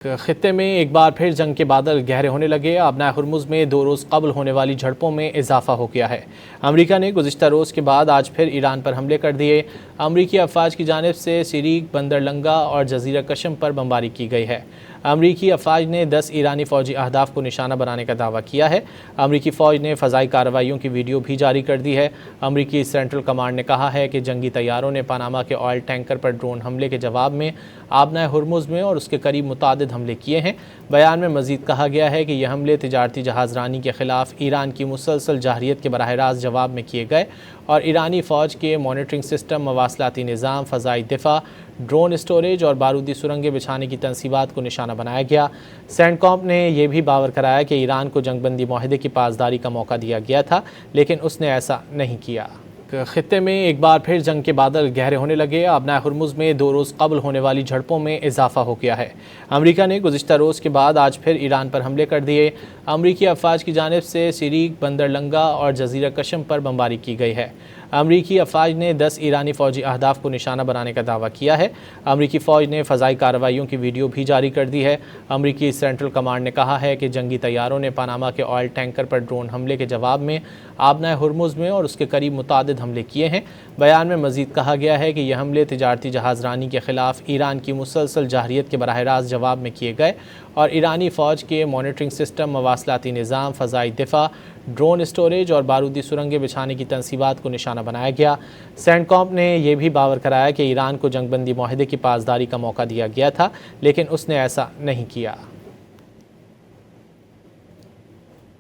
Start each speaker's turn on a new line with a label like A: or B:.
A: خطے میں ایک بار پھر جنگ کے بادل گہرے ہونے لگے۔ آبنائے ہرمز میں 2 روز قبل ہونے والی جھڑپوں میں اضافہ ہو گیا ہے۔ امریکہ نے گزشتہ روز کے بعد آج پھر ایران پر حملے کر دیے۔ امریکی افواج کی جانب سے سیریک، بندر لنگا اور جزیرہ قشم پر بمباری کی گئی ہے۔ امریکی افواج نے 10 ایرانی فوجی اہداف کو نشانہ بنانے کا دعویٰ کیا ہے۔ امریکی فوج نے فضائی کارروائیوں کی ویڈیو بھی جاری کر دی ہے۔ امریکی سینٹرل کمانڈ نے کہا ہے کہ جنگی طیاروں نے پاناما کے آئل ٹینکر پر ڈرون حملے کے جواب میں آبنائے ہرمز میں اور اس کے قریب متعدد حملے کیے ہیں۔ بیان میں مزید کہا گیا ہے کہ یہ حملے تجارتی جہاز رانی کے خلاف ایران کی مسلسل جارحیت کے براہ راست جواب میں کیے گئے اور ایرانی فوج کے مانیٹرنگ سسٹم، مواصلاتی نظام، فضائی دفاع، ڈرون اسٹوریج اور بارودی سرنگیں بچھانے کی تنصیبات کو نشانہ بنایا گیا۔ سینٹ کام نے یہ بھی باور کرایا کہ ایران کو جنگ بندی معاہدے کی پاسداری کا موقع دیا گیا تھا، لیکن اس نے ایسا نہیں کیا۔ خطے میں ایک بار پھر جنگ کے بادل گہرے ہونے لگے۔ آبنائے ہرمز میں 2 روز قبل ہونے والی جھڑپوں میں اضافہ ہو گیا ہے۔ امریکہ نے گزشتہ روز کے بعد آج پھر ایران پر حملے کر دیے۔ امریکی افواج کی جانب سے سیریک، بندر لنگا اور جزیرہ قشم پر بمباری کی گئی ہے۔ امریکی افواج نے 10 ایرانی فوجی اہداف کو نشانہ بنانے کا دعویٰ کیا ہے۔ امریکی فوج نے فضائی کارروائیوں کی ویڈیو بھی جاری کر دی ہے۔ امریکی سینٹرل کمانڈ نے کہا ہے کہ جنگی طیاروں نے پاناما کے آئل ٹینکر پر ڈرون حملے کے جواب میں آبنائے ہرمز میں اور اس کے قریب متعدد حملے کیے ہیں۔ بیان میں مزید کہا گیا ہے کہ یہ حملے تجارتی جہاز رانی کے خلاف ایران کی مسلسل جارحیت کے براہ راست جواب میں کیے گئے اور ایرانی فوج کے مانیٹرنگ سسٹم، مواصلاتی نظام، فضائی دفاع، ڈرون اسٹوریج اور بارودی سرنگیں بچھانے کی تنصیبات کو نشانہ بنایا گیا۔ سینٹ کام نے یہ بھی باور کرایا کہ ایران کو جنگ بندی معاہدے کی پاسداری کا موقع دیا گیا تھا، لیکن اس نے ایسا نہیں کیا۔